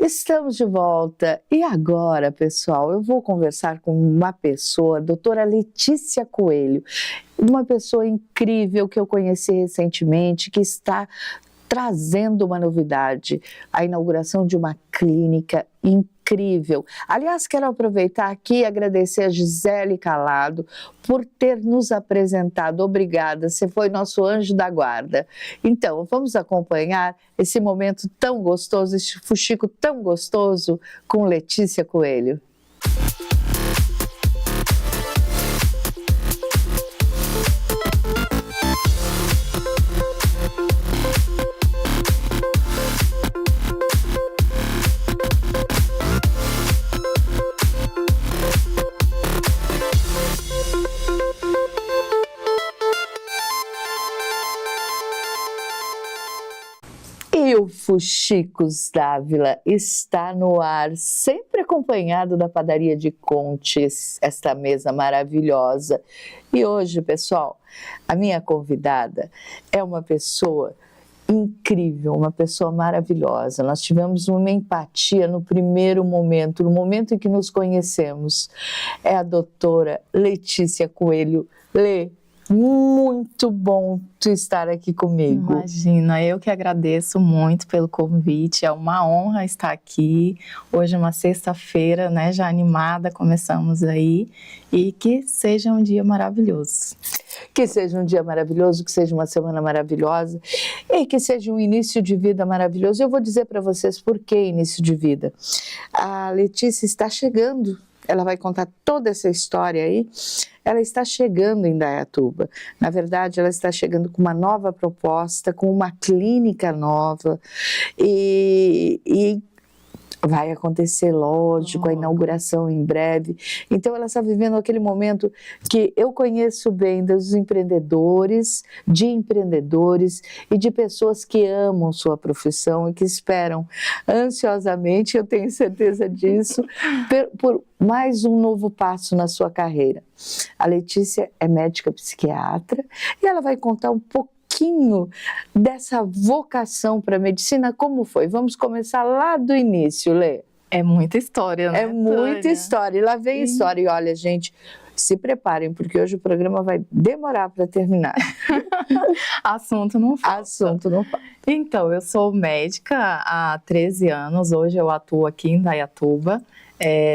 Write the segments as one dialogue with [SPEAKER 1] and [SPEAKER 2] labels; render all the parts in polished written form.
[SPEAKER 1] Estamos de volta e agora, pessoal, eu vou conversar com uma pessoa, a doutora Letícia Coelho, uma pessoa incrível que eu conheci recentemente, que está trazendo uma novidade, a inauguração de uma clínica incrível. Aliás, quero aproveitar aqui e agradecer a Gisele Calado por ter nos apresentado. Obrigada, você foi nosso anjo da guarda. Então, vamos acompanhar esse momento tão gostoso, esse fuxico tão gostoso com Letícia Coelho. E o Fuxicos Dávila está no ar, sempre acompanhado da padaria de Contes, esta mesa maravilhosa. E hoje, pessoal, a minha convidada é uma pessoa incrível, uma pessoa maravilhosa. Nós tivemos uma empatia no primeiro momento, no momento em que nos conhecemos. É a doutora Letícia Coelho. Lê, muito bom tu estar aqui comigo.
[SPEAKER 2] Imagina, eu que agradeço muito pelo convite, é uma honra estar aqui. Hoje é uma sexta-feira, né, já animada, começamos aí, e que seja um dia maravilhoso.
[SPEAKER 1] Que seja um dia maravilhoso, que seja uma semana maravilhosa e que seja um início de vida maravilhoso. Eu vou dizer para vocês por que início de vida. A Letícia está chegando, ela vai contar toda essa história aí. Ela está chegando em Indaiatuba. Na verdade, ela está chegando com uma nova proposta, com uma clínica nova e vai acontecer, lógico, a inauguração em breve. Então, ela está vivendo aquele momento que eu conheço bem dos empreendedores, de empreendedores e de pessoas que amam sua profissão e que esperam ansiosamente, eu tenho certeza disso, por mais um novo passo na sua carreira. A Letícia é médica psiquiatra e ela vai contar um pouquinho dessa vocação para a medicina, como foi? Vamos começar lá do início, Lê.
[SPEAKER 2] É muita história, né,
[SPEAKER 1] É muita
[SPEAKER 2] Tânia?
[SPEAKER 1] história, e lá vem história. E olha, gente, se preparem, porque hoje o programa vai demorar para terminar.
[SPEAKER 2] Assunto não falta.
[SPEAKER 1] Assunto não falta.
[SPEAKER 2] Então, eu sou médica há 13 anos, hoje eu atuo aqui em Indaiatuba.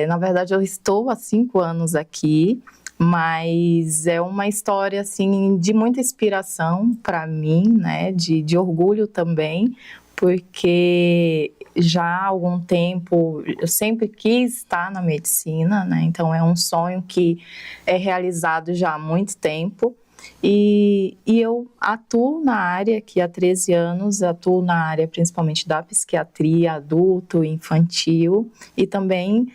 [SPEAKER 2] Na verdade, eu estou há 5 anos aqui, mas é uma história assim de muita inspiração para mim, né, de orgulho também, porque já há algum tempo eu sempre quis estar na medicina, né, então é um sonho que é realizado já há muito tempo. E eu atuo na área aqui há 13 anos, atuo na área principalmente da psiquiatria adulto, infantil e também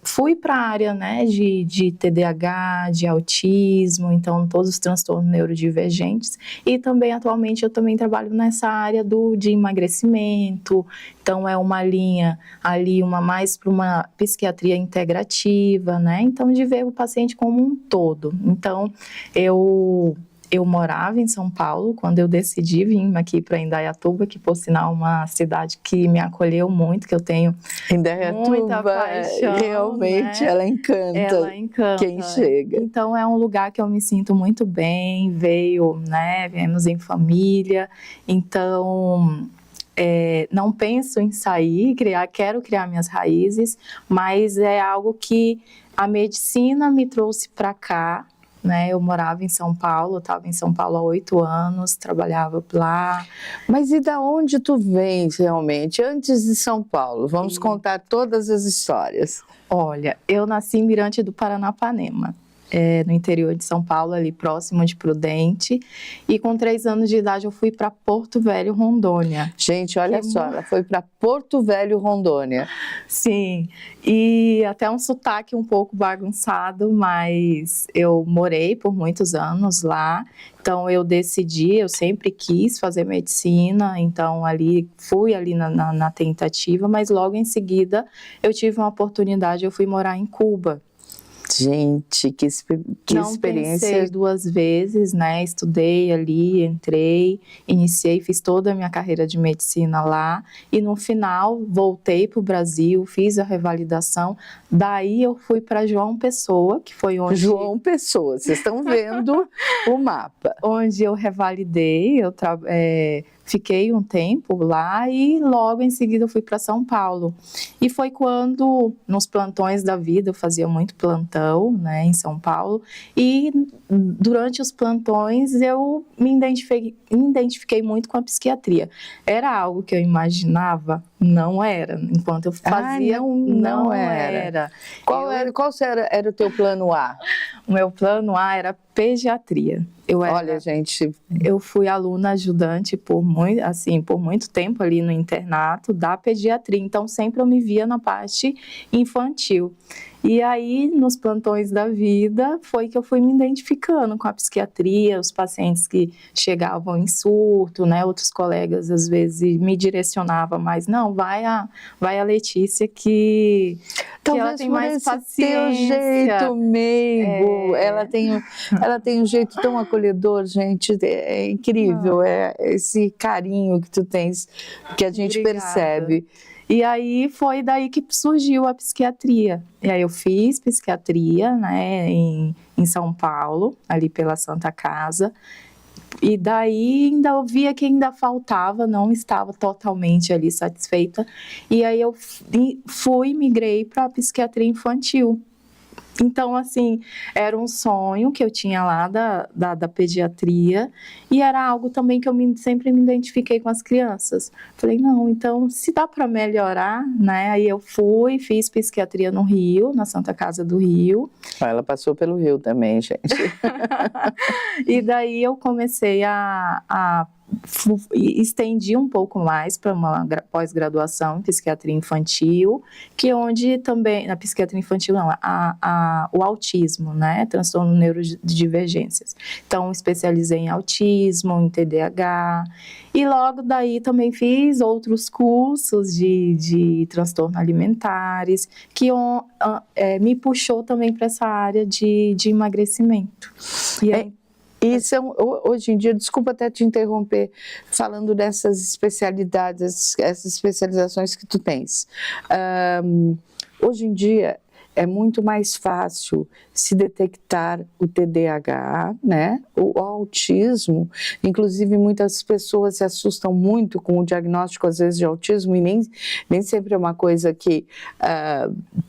[SPEAKER 2] fui para a área, né, de TDAH, de autismo, então todos os transtornos neurodivergentes, e também atualmente eu também trabalho nessa área de emagrecimento, então é uma linha ali, mais para uma psiquiatria integrativa, né, então de ver o paciente como um todo. Então eu morava em São Paulo quando eu decidi vir aqui para Indaiatuba, que por sinal é uma cidade que me acolheu muito, que eu tenho muita paixão.
[SPEAKER 1] Realmente, né? Ela encanta quem chega.
[SPEAKER 2] Então é um lugar que eu me sinto muito bem, viemos em família, então não penso em sair, quero criar minhas raízes, mas é algo que a medicina me trouxe para cá. Né, eu morava em São Paulo, estava em São Paulo há 8 anos, trabalhava lá.
[SPEAKER 1] Mas e da onde tu vens realmente, antes de São Paulo? Vamos contar todas as histórias.
[SPEAKER 2] Olha, eu nasci em Mirante do Paranapanema, no interior de São Paulo, ali próximo de Prudente, e com 3 anos de idade eu fui para Porto Velho, Rondônia.
[SPEAKER 1] Gente, olha só, ela foi para Porto Velho, Rondônia.
[SPEAKER 2] Sim, e até um sotaque um pouco bagunçado, mas eu morei por muitos anos lá, então eu sempre quis fazer medicina, então fui ali na tentativa, mas logo em seguida eu tive uma oportunidade, eu fui morar em Cuba.
[SPEAKER 1] Gente, que
[SPEAKER 2] Não
[SPEAKER 1] experiência.
[SPEAKER 2] pensei duas vezes, né? Estudei ali, entrei, iniciei, fiz toda a minha carreira de medicina lá e no final voltei para o Brasil, fiz a revalidação. Daí eu fui para João Pessoa, que foi onde
[SPEAKER 1] João Pessoa, vocês estão vendo o mapa.
[SPEAKER 2] onde eu revalidei, fiquei um tempo lá e logo em seguida eu fui para São Paulo. E foi quando, nos plantões da vida, eu fazia muito plantão, né, em São Paulo, e durante os plantões eu me identifiquei muito com a psiquiatria. Era algo que eu imaginava? Não era. Enquanto eu fazia,
[SPEAKER 1] não era. Qual era o teu plano A?
[SPEAKER 2] O meu plano A era pediatria.
[SPEAKER 1] Olha, gente,
[SPEAKER 2] eu fui aluna ajudante por muito tempo ali no internato da pediatria, então sempre eu me via na parte infantil. E aí, nos plantões da vida, foi que eu fui me identificando com a psiquiatria, os pacientes que chegavam em surto, né? Outros colegas, às vezes, me direcionavam, mas não, vai a Letícia que ela tem mais paciência.
[SPEAKER 1] Teu jeito meigo, ela tem um jeito tão acolhedor, gente, é incrível, é esse carinho que tu tens, que a gente percebe.
[SPEAKER 2] E aí foi daí que surgiu a psiquiatria. E aí eu fiz psiquiatria, né, em São Paulo, ali pela Santa Casa. E daí ainda eu via que ainda faltava, não estava totalmente ali satisfeita. E aí eu migrei para a psiquiatria infantil. Então, assim, era um sonho que eu tinha lá da pediatria e era algo também que eu sempre me identifiquei com as crianças. Falei, não, então, se dá para melhorar, né? Aí eu fiz psiquiatria no Rio, na Santa Casa do Rio.
[SPEAKER 1] Ela passou pelo Rio também, gente.
[SPEAKER 2] E daí eu comecei estendi um pouco mais para uma pós-graduação em psiquiatria infantil, que onde também, na psiquiatria infantil não, o autismo, né, transtorno neurodivergências. Então, especializei em autismo, em TDAH, e logo daí também fiz outros cursos de transtorno alimentares, que me puxou também para essa área de emagrecimento. E aí,
[SPEAKER 1] Isso hoje em dia, desculpa até te interromper, falando dessas especialidades, essas especializações que tu tens. Hoje em dia é muito mais fácil se detectar o TDAH, né? O autismo. Inclusive, muitas pessoas se assustam muito com o diagnóstico, às vezes, de autismo, e nem sempre é uma coisa que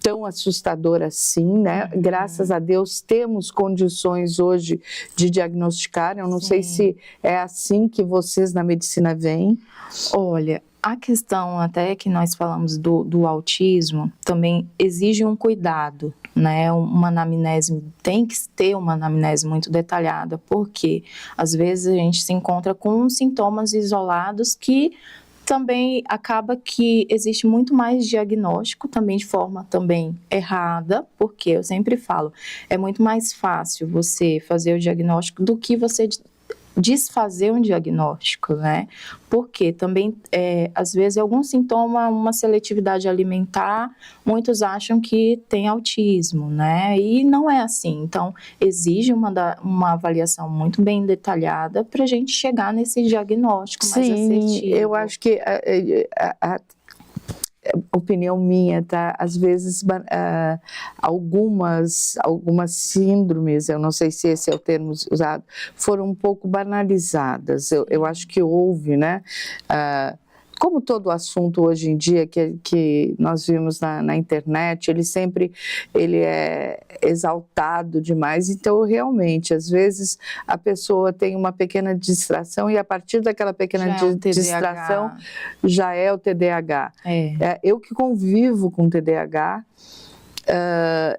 [SPEAKER 1] tão assustadora assim, né? Graças a Deus, temos condições hoje de diagnosticar. Eu não sei se é assim que vocês na medicina veem.
[SPEAKER 2] Olha, a questão até que nós falamos do autismo também exige um cuidado, né? Uma anamnese, tem que ter uma anamnese muito detalhada, porque às vezes a gente se encontra com sintomas isolados que também acaba que existe muito mais diagnóstico, também de forma também errada, porque eu sempre falo, é muito mais fácil você fazer o diagnóstico do que você desfazer um diagnóstico, né? Porque também, às vezes, algum sintoma, uma seletividade alimentar, muitos acham que tem autismo, né? E não é assim. Então, exige uma avaliação muito bem detalhada para a gente chegar nesse diagnóstico mais assertivo.
[SPEAKER 1] Eu acho que a opinião minha, tá? Às vezes algumas síndromes, eu não sei se esse é o termo usado, foram um pouco banalizadas. Eu acho que houve, né? Como todo assunto hoje em dia que nós vimos na internet, ele é exaltado demais, então realmente, às vezes a pessoa tem uma pequena distração e a partir daquela pequena distração já é o TDAH. Eu que convivo com TDAH,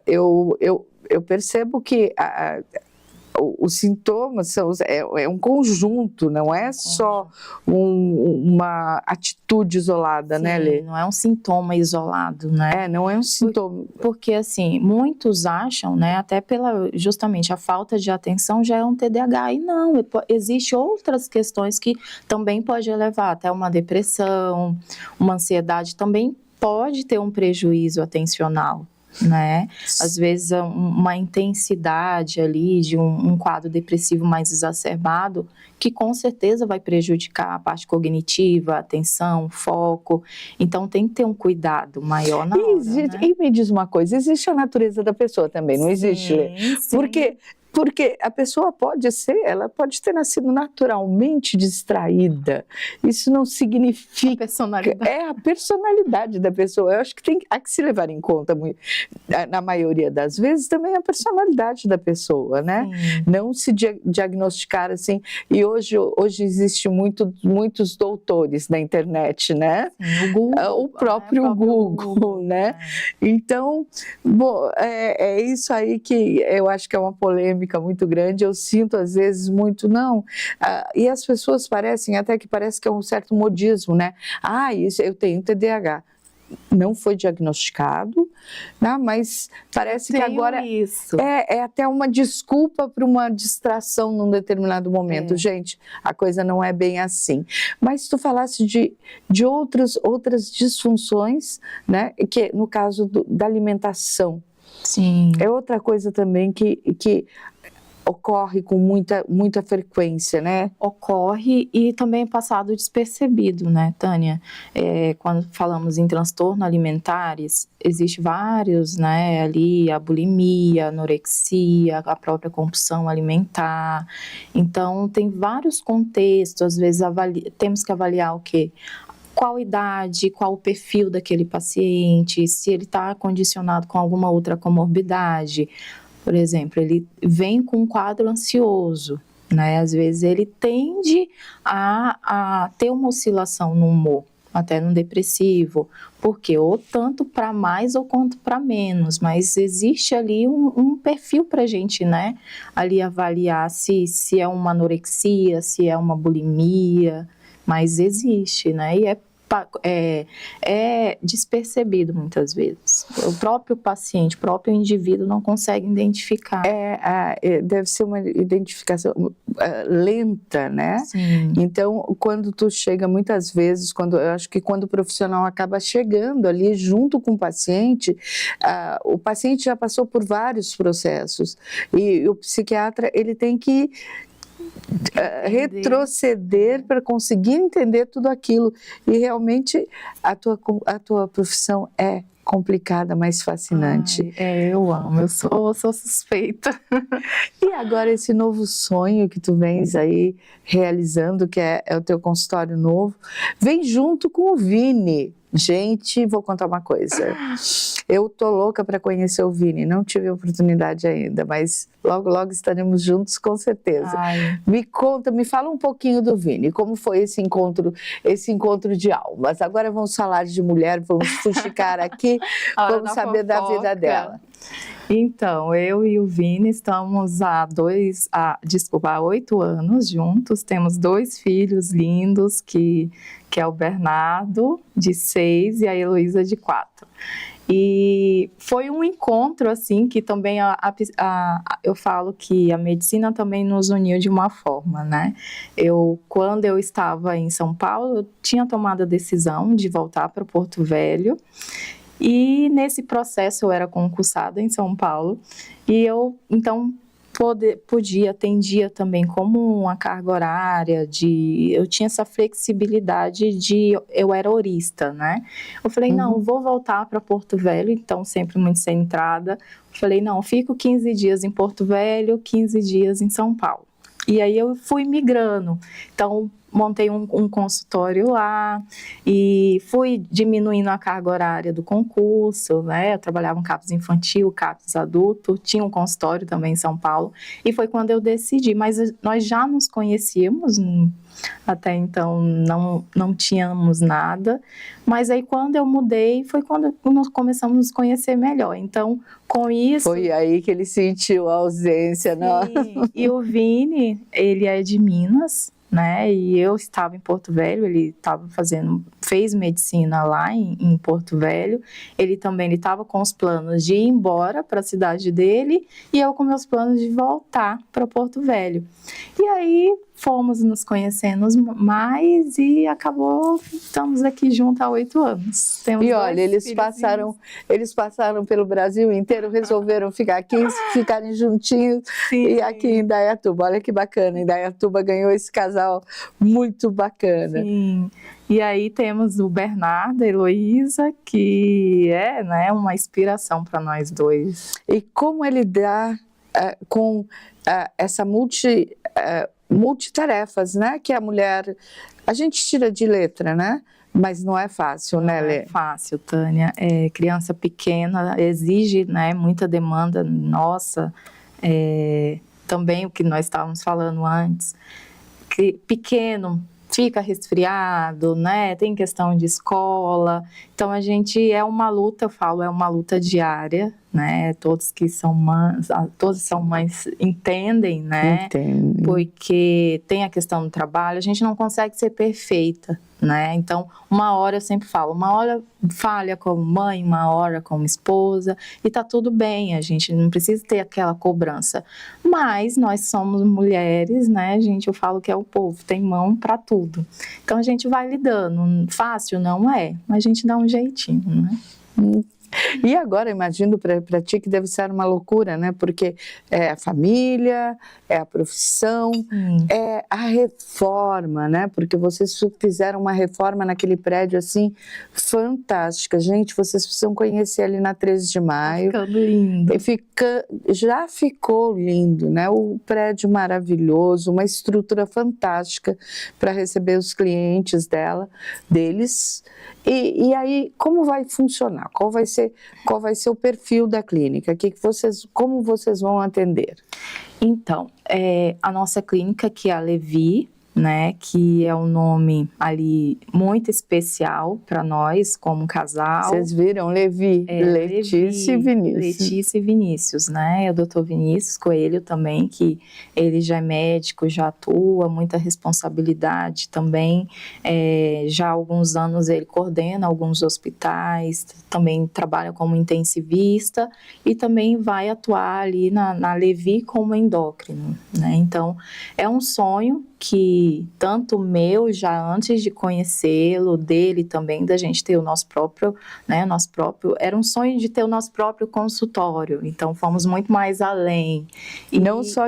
[SPEAKER 1] eu percebo que os sintomas é um conjunto, não é só uma atitude isolada, né, Lê?
[SPEAKER 2] Não é um sintoma isolado, né?
[SPEAKER 1] Não é um sintoma.
[SPEAKER 2] Porque, assim, muitos acham, né, até justamente a falta de atenção já é um TDAH, e não, existem outras questões que também pode levar até uma depressão, uma ansiedade, também pode ter um prejuízo atencional. né? Às vezes uma intensidade ali de um quadro depressivo mais exacerbado, que com certeza vai prejudicar a parte cognitiva, a atenção, foco. Então tem que ter um cuidado maior na hora, né?
[SPEAKER 1] E me diz uma coisa, existe a natureza da pessoa também, não existe?
[SPEAKER 2] Sim.
[SPEAKER 1] Porque a pessoa ela pode ter nascido naturalmente distraída. Isso não significa...
[SPEAKER 2] A personalidade.
[SPEAKER 1] É a personalidade da pessoa. Eu acho que há que se levar em conta, na maioria das vezes, também a personalidade da pessoa, né? Não se diagnosticar assim. E hoje existe muitos doutores na internet, né?
[SPEAKER 2] Sim, o Google,
[SPEAKER 1] o próprio Google, né? Então, bom, é isso aí que eu acho que é uma polêmica muito grande. Eu sinto às vezes muito, e as pessoas parece que é um certo modismo, né? Isso, eu tenho TDAH. Não foi diagnosticado, né? Mas parece que agora
[SPEAKER 2] isso.
[SPEAKER 1] É até uma desculpa para uma distração num determinado momento. Gente, a coisa não é bem assim. Mas tu falasse de outras disfunções, né? Que no caso da alimentação.
[SPEAKER 2] Sim.
[SPEAKER 1] É outra coisa também que ocorre com muita frequência, né?
[SPEAKER 2] Ocorre e também é passado despercebido, né, Tânia? Quando falamos em transtorno alimentares, existe vários, né, ali a bulimia, a anorexia, a própria compulsão alimentar. Então, tem vários contextos, às vezes temos que avaliar o quê? Qual idade, qual o perfil daquele paciente, se ele está condicionado com alguma outra comorbidade. Por exemplo, ele vem com um quadro ansioso, né? Às vezes ele tende a ter uma oscilação no humor, até no depressivo, porque ou tanto para mais ou quanto para menos, mas existe ali um perfil para a gente, né? Ali avaliar se é uma anorexia, se é uma bulimia, mas existe, né? E é despercebido muitas vezes. O próprio paciente, o próprio indivíduo não consegue identificar.
[SPEAKER 1] Deve ser uma identificação lenta, né?
[SPEAKER 2] Sim.
[SPEAKER 1] Então, quando tu chega muitas vezes, eu acho que quando o profissional acaba chegando ali junto com o paciente já passou por vários processos e o psiquiatra ele tem que retroceder para conseguir entender tudo aquilo. E realmente a tua profissão é complicada, mas fascinante.
[SPEAKER 2] Eu amo, eu sou suspeita.
[SPEAKER 1] E agora esse novo sonho que tu vens aí realizando, que é o teu consultório novo, vem junto com o Vini. Gente, vou contar uma coisa. Eu tô louca para conhecer o Vini, não tive a oportunidade ainda, mas logo estaremos juntos com certeza. Me conta, me fala um pouquinho do Vini, como foi esse encontro de almas. Agora vamos falar de mulher, vamos fuxicar aqui, vamos saber da vida dela.
[SPEAKER 2] Então, eu e o Vini estamos há 8 anos juntos, temos 2 filhos lindos, que é o Bernardo, de 6, e a Heloísa, de 4. E foi um encontro, assim, que também eu falo que a medicina também nos uniu de uma forma, né? Quando eu estava em São Paulo, eu tinha tomado a decisão de voltar para Porto Velho. E nesse processo eu era concursada em São Paulo e eu, então, atendia também como uma carga horária, eu tinha essa flexibilidade eu era horista, né? Eu falei, não, vou voltar para Porto Velho, então sempre muito centrada. Eu falei, não, fico 15 dias em Porto Velho, 15 dias em São Paulo. E aí eu fui migrando, então montei um consultório lá e fui diminuindo a carga horária do concurso, né? Eu trabalhava em CAPS infantil, CAPS adulto, tinha um consultório também em São Paulo e foi quando eu decidi, mas nós já nos conhecíamos, até então não tínhamos nada, mas aí quando eu mudei foi quando nós começamos a nos conhecer melhor, então com isso...
[SPEAKER 1] Foi aí que ele sentiu a ausência, não?
[SPEAKER 2] E o Vini, ele é de Minas, né? E eu estava em Porto Velho, ele fez medicina lá em Porto Velho. Ele estava com os planos de ir embora para a cidade dele e eu com meus planos de voltar para Porto Velho. E aí fomos nos conhecendo mais e estamos aqui juntos há 8 anos. Temos
[SPEAKER 1] E olha,
[SPEAKER 2] dois
[SPEAKER 1] eles passaram pelo Brasil inteiro, resolveram ficar aqui, ficarem juntinhos.
[SPEAKER 2] Sim.
[SPEAKER 1] E aqui em Indaiatuba, olha que bacana, Indaiatuba ganhou esse casal muito bacana.
[SPEAKER 2] Sim. E aí temos o Bernardo, a Heloísa, que é, né, uma inspiração para nós dois.
[SPEAKER 1] E como ele dá com essa multitarefas, né? Que a mulher, a gente tira de letra, né? Mas não é fácil, né, Lê?
[SPEAKER 2] Não é fácil, Tânia. Criança pequena exige, né, muita demanda nossa. Também o que nós estávamos falando antes, que pequeno fica resfriado, né? Tem questão de escola. Então a gente é uma luta, eu falo, é uma luta diária, né? Todos que são mães entendem, né?
[SPEAKER 1] Entendo.
[SPEAKER 2] Porque tem a questão do trabalho, a gente não consegue ser perfeita, né? Então, uma hora eu sempre falo, uma hora falha como mãe, uma hora como esposa, e tá tudo bem, a gente não precisa ter aquela cobrança. Mas nós somos mulheres, né, gente? Eu falo que é o povo, tem mão para tudo. Então a gente vai lidando. Fácil não é, mas a gente dá um jeitinho, né?
[SPEAKER 1] E agora, imagino para ti que deve ser uma loucura, né? Porque é a família, é a profissão, é a reforma, né? Porque vocês fizeram uma reforma naquele prédio assim, fantástica. Gente, vocês precisam conhecer ali na 13 de maio.
[SPEAKER 2] Ficando lindo.
[SPEAKER 1] Já ficou lindo, né? O prédio maravilhoso, uma estrutura fantástica para receber os clientes deles. E aí, como vai funcionar? Qual vai ser o perfil da clínica? Como vocês vão atender?
[SPEAKER 2] Então, a nossa clínica, que é a Levi, né, que é um nome ali muito especial para nós como casal.
[SPEAKER 1] Vocês viram? Levi, Letícia e Vinícius.
[SPEAKER 2] Letícia e Vinícius, né? O doutor Vinícius Coelho também, que ele já é médico, já atua, muita responsabilidade também. Já há alguns anos ele coordena alguns hospitais, também trabalha como intensivista e também vai atuar ali na Levi como endócrino, né? Então, é um sonho que tanto meu, já antes de conhecê-lo, dele também, da gente ter o nosso próprio, era um sonho de ter o nosso próprio consultório, então fomos muito mais além.
[SPEAKER 1] E não só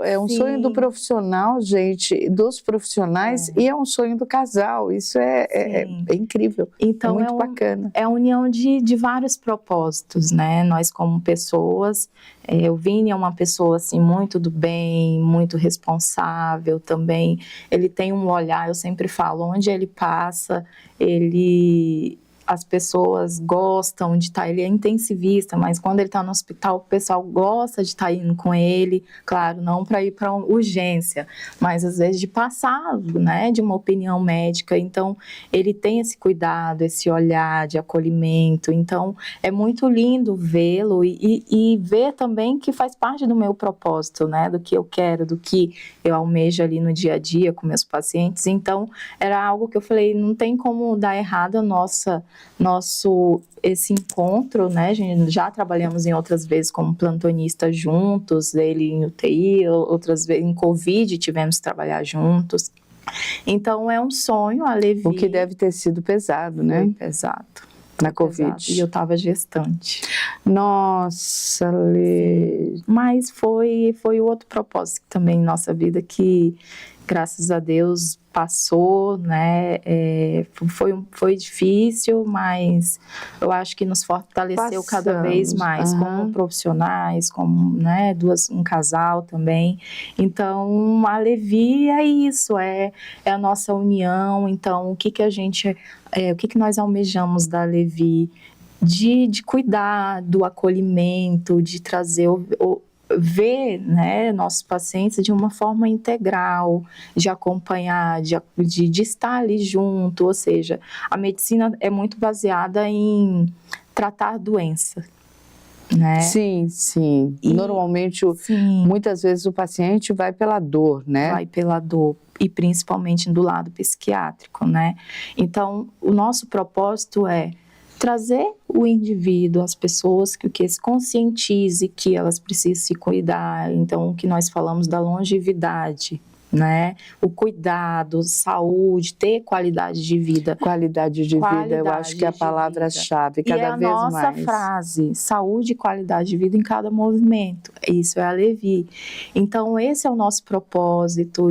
[SPEAKER 1] é um sonho do profissional, gente, dos profissionais, e é um sonho do casal, isso é incrível, então, é muito bacana.
[SPEAKER 2] É a união de vários propósitos, né, nós como pessoas. O Vini é uma pessoa assim muito do bem, muito responsável também. Ele tem um olhar, eu sempre falo, onde ele passa, as pessoas gostam de estar, ele é intensivista, mas quando ele está no hospital, o pessoal gosta de estar indo com ele, claro, não para ir para urgência, mas às vezes de passar, né, de uma opinião médica. Então, ele tem esse cuidado, esse olhar de acolhimento, então é muito lindo vê-lo e ver também que faz parte do meu propósito, né, do que eu quero, do que eu almejo ali no dia a dia com meus pacientes. Então, era algo que eu falei, não tem como dar errado esse encontro, né? A gente já trabalhamos em outras vezes como plantonista juntos, ele em UTI, outras vezes em Covid tivemos que trabalhar juntos. Então é um sonho, a Levi.
[SPEAKER 1] O que deve ter sido pesado, né?
[SPEAKER 2] Foi pesado.
[SPEAKER 1] Na Covid.
[SPEAKER 2] E eu estava gestante.
[SPEAKER 1] Nossa, Lê.
[SPEAKER 2] Mas foi o outro propósito também em nossa vida que, graças a Deus, passou, né? Foi difícil, mas eu acho que nos fortaleceu cada vez mais como profissionais, como, né, um casal também. Então, a Levi é isso, é a nossa união. Então, o que nós almejamos da Levi? De cuidar do acolhimento, de trazer ver, né, nossos pacientes de uma forma integral, de acompanhar, de estar ali junto, ou seja, a medicina é muito baseada em tratar doença, né?
[SPEAKER 1] Sim. Normalmente, muitas vezes o paciente vai pela dor, né?
[SPEAKER 2] Vai pela dor, e principalmente do lado psiquiátrico, né? Então, o nosso propósito é trazer o indivíduo, as pessoas que se conscientize que elas precisam se cuidar. Então, o que nós falamos da longevidade, né? O cuidado, saúde, ter qualidade de vida.
[SPEAKER 1] Qualidade de vida, eu acho que é a palavra-chave, cada vez mais.
[SPEAKER 2] E a nossa frase, saúde e qualidade de vida em cada movimento, isso é a Levi. Então, esse é o nosso propósito,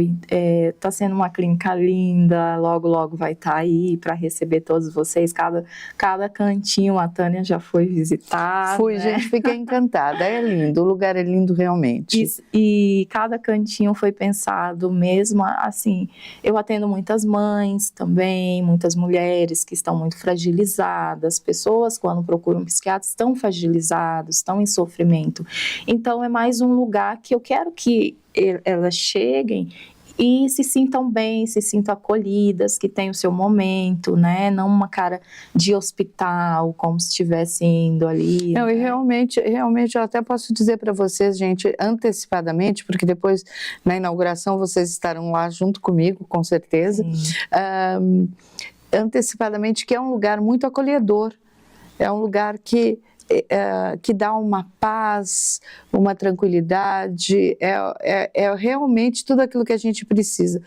[SPEAKER 2] tá sendo uma clínica linda, logo, logo vai estar aí para receber todos vocês, cada cantinho, a Tânia já foi visitar.
[SPEAKER 1] Fui,
[SPEAKER 2] né?
[SPEAKER 1] gente, fiquei encantada, é lindo, o lugar é lindo realmente.
[SPEAKER 2] E cada cantinho foi pensado mesmo, assim, eu atendo muitas mães também, muitas mulheres que estão muito fragilizadas, pessoas quando procuram um psiquiatra estão fragilizados, estão em sofrimento. Então é mais um lugar que eu quero que elas cheguem e se sintam bem, se sintam acolhidas, que tem o seu momento, né? Não uma cara de hospital, como se estivesse indo ali.
[SPEAKER 1] Não,
[SPEAKER 2] né?
[SPEAKER 1] e realmente eu até posso dizer para vocês, gente, antecipadamente, porque depois na inauguração vocês estarão lá junto comigo, com certeza, antecipadamente que é um lugar muito acolhedor, é um lugar que dá uma paz, uma tranquilidade, é realmente tudo aquilo que a gente precisa.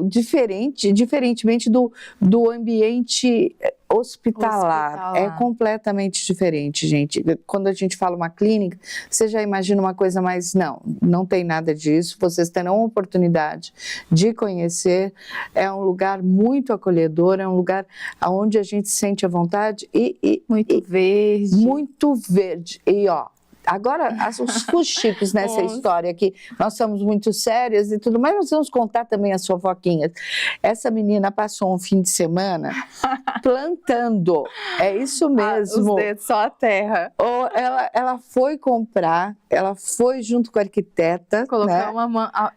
[SPEAKER 1] Diferentemente do ambiente hospitalar, é completamente diferente, gente. Quando a gente fala uma clínica, você já imagina uma coisa mais... Não tem nada disso, vocês terão a oportunidade de conhecer, é um lugar muito acolhedor, é um lugar onde a gente se sente à vontade
[SPEAKER 2] muito verde.
[SPEAKER 1] Muito verde. E agora, os fuxicos nessa história aqui, nós somos muito sérias e tudo, mas nós vamos contar também as fofoquinhas. Essa menina passou um fim de semana plantando, é isso mesmo.
[SPEAKER 2] Os dedos só a terra.
[SPEAKER 1] Ela foi comprar, ela foi junto com a arquiteta.
[SPEAKER 2] Colocar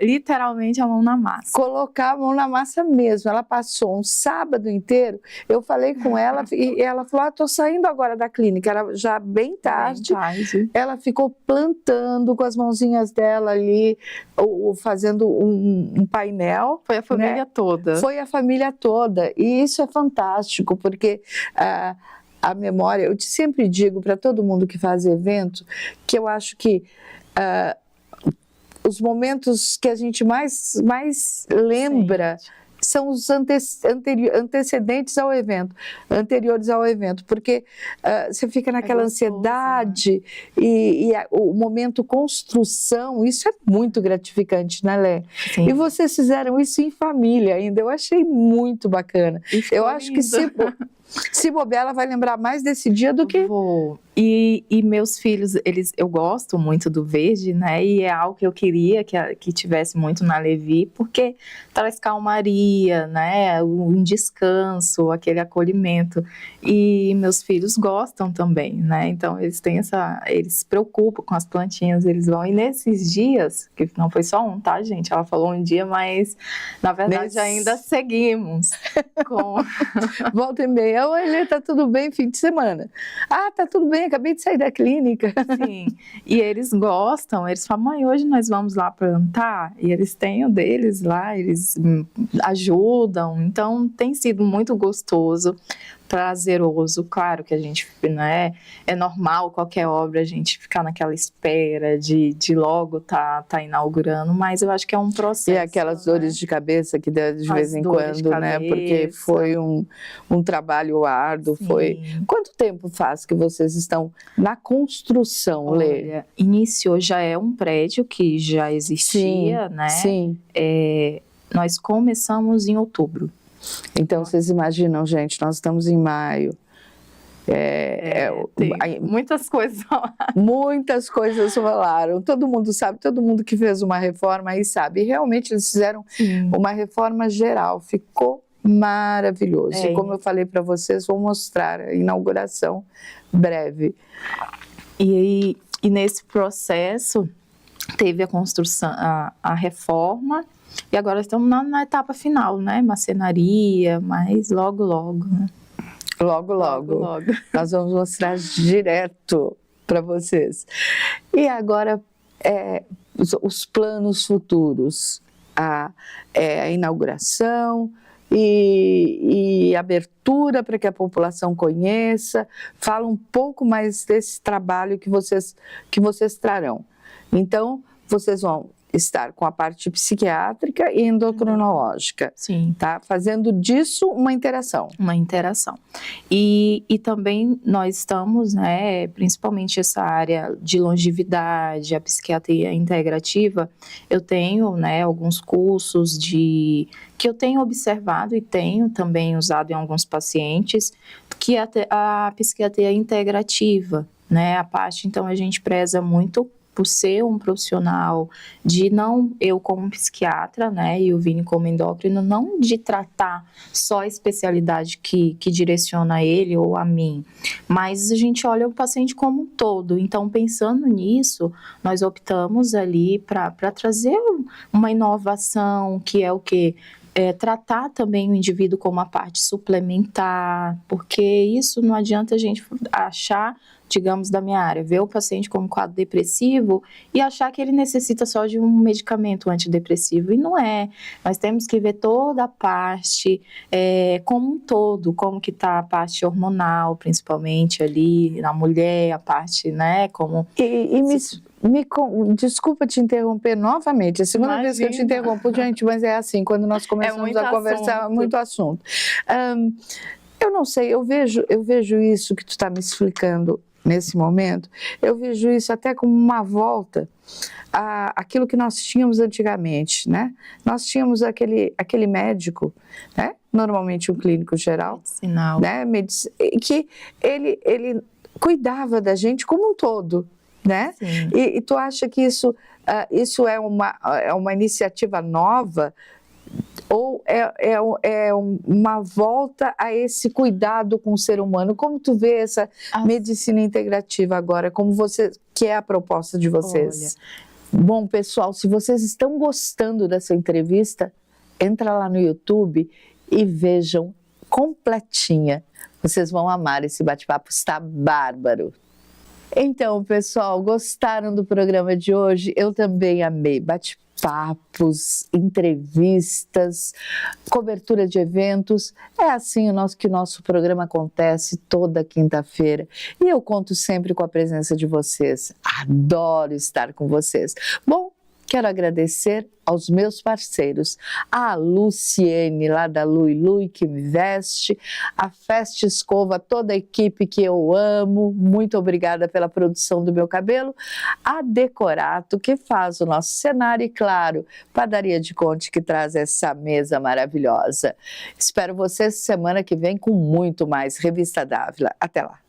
[SPEAKER 2] literalmente a mão na massa.
[SPEAKER 1] Colocar a mão na massa mesmo. Ela passou um sábado inteiro, eu falei com ela e ela falou, tô saindo agora da clínica, era já bem tarde. Ela ficou plantando com as mãozinhas dela ali, fazendo um painel.
[SPEAKER 2] Foi a família toda.
[SPEAKER 1] Foi a família toda. E isso é fantástico, porque a memória, eu sempre digo para todo mundo que faz evento, que eu acho que os momentos que a gente mais lembra... são os antecedentes ao evento, anteriores ao evento, porque você fica naquela ansiedade, né? O momento construção, isso é muito gratificante, né, Lé?
[SPEAKER 2] Sim.
[SPEAKER 1] E vocês fizeram isso em família ainda, eu achei muito bacana. Eu acho que se bobear, ela vai lembrar mais desse dia do que...
[SPEAKER 2] Vou. E meus filhos, eu gosto muito do verde, né? E é algo que eu queria que tivesse muito na Levi, porque traz calmaria, né? Um descanso, aquele acolhimento. E meus filhos gostam também, né? Então eles se preocupam com as plantinhas, eles vão. E nesses dias, que não foi só um, tá, gente? Ela falou um dia, mas na verdade ainda seguimos com...
[SPEAKER 1] Volta e meia, oi, Lê, tá tudo bem, fim de semana? Ah, tá tudo bem, acabei de sair da clínica.
[SPEAKER 2] Sim, e eles gostam, eles falam, mãe, hoje nós vamos lá plantar, e eles têm o deles lá, eles ajudam, então tem sido muito gostoso, prazeroso. Claro que a gente, né, é normal qualquer obra a gente ficar naquela espera de logo tá inaugurando, mas eu acho que é um processo.
[SPEAKER 1] E aquelas dores de cabeça que dá de vez em quando, né? Porque foi um trabalho árduo.
[SPEAKER 2] Sim.
[SPEAKER 1] Foi. Quanto tempo faz que vocês estão na construção, Lê?
[SPEAKER 2] Olha, iniciou, já é um prédio que já existia, né?
[SPEAKER 1] Sim.
[SPEAKER 2] Nós começamos em outubro.
[SPEAKER 1] Então, vocês imaginam, gente, nós estamos em maio.
[SPEAKER 2] Tem muitas coisas rolaram.
[SPEAKER 1] Muitas coisas rolaram. Todo mundo sabe, todo mundo que fez uma reforma aí sabe. E realmente eles fizeram uma reforma geral. Ficou maravilhoso. E como eu falei para vocês, vou mostrar a inauguração breve.
[SPEAKER 2] E nesse processo teve a construção, a reforma. E agora estamos na etapa final, né? Marcenaria, mas logo, né?
[SPEAKER 1] Logo. Nós vamos mostrar direto para vocês. E agora, os planos futuros. A inauguração e abertura para que a população conheça. Fala um pouco mais desse trabalho que vocês trarão. Então, vocês vão estar com a parte psiquiátrica e endocrinológica.
[SPEAKER 2] Sim.
[SPEAKER 1] Tá? Fazendo disso uma interação.
[SPEAKER 2] Uma interação. E também nós estamos, né, principalmente essa área de longevidade, a psiquiatria integrativa, eu tenho, né, alguns cursos que eu tenho observado e tenho também usado em alguns pacientes, que é a psiquiatria integrativa, né, a parte, então a gente preza muito por ser um profissional de não, eu como psiquiatra, né, e o Vini como endócrino, não de tratar só a especialidade que direciona ele ou a mim, mas a gente olha o paciente como um todo. Então, pensando nisso, nós optamos ali para trazer uma inovação, que é o quê? Tratar também o indivíduo como a parte suplementar, porque isso não adianta a gente achar, digamos, da minha área, ver o paciente com um quadro depressivo e achar que ele necessita só de um medicamento antidepressivo, e não é. Nós temos que ver toda a parte, como um todo, como que está a parte hormonal, principalmente ali na mulher, a parte, né, como...
[SPEAKER 1] Desculpa te interromper novamente, a segunda vez que eu te interrompo, gente, mas é assim, quando nós começamos a conversar, muito assunto. Eu não sei, eu vejo isso que tu está me explicando nesse momento, eu vejo isso até como uma volta àquilo que nós tínhamos antigamente, né? Nós tínhamos aquele médico, né? Normalmente um clínico geral,
[SPEAKER 2] medicinal,
[SPEAKER 1] né? Que ele cuidava da gente como um todo, né? E tu acha que isso é uma iniciativa nova, ou é uma volta a esse cuidado com o ser humano? Como tu vê essa medicina integrativa agora? Como que é a proposta de vocês? Olha. Bom, pessoal, se vocês estão gostando dessa entrevista, entra lá no YouTube e vejam completinha. Vocês vão amar esse bate-papo, está bárbaro. Então, pessoal, gostaram do programa de hoje? Eu também amei. Bate-papos, entrevistas, cobertura de eventos. É assim que o nosso programa acontece toda quinta-feira. E eu conto sempre com a presença de vocês. Adoro estar com vocês. Bom, quero agradecer aos meus parceiros, a Luciene, lá da Lui, que me veste, a Festa Escova, toda a equipe que eu amo, muito obrigada pela produção do meu cabelo, a Decorato, que faz o nosso cenário, e claro, Padaria de Conte, que traz essa mesa maravilhosa. Espero vocês semana que vem com muito mais Revista Dávila. Até lá!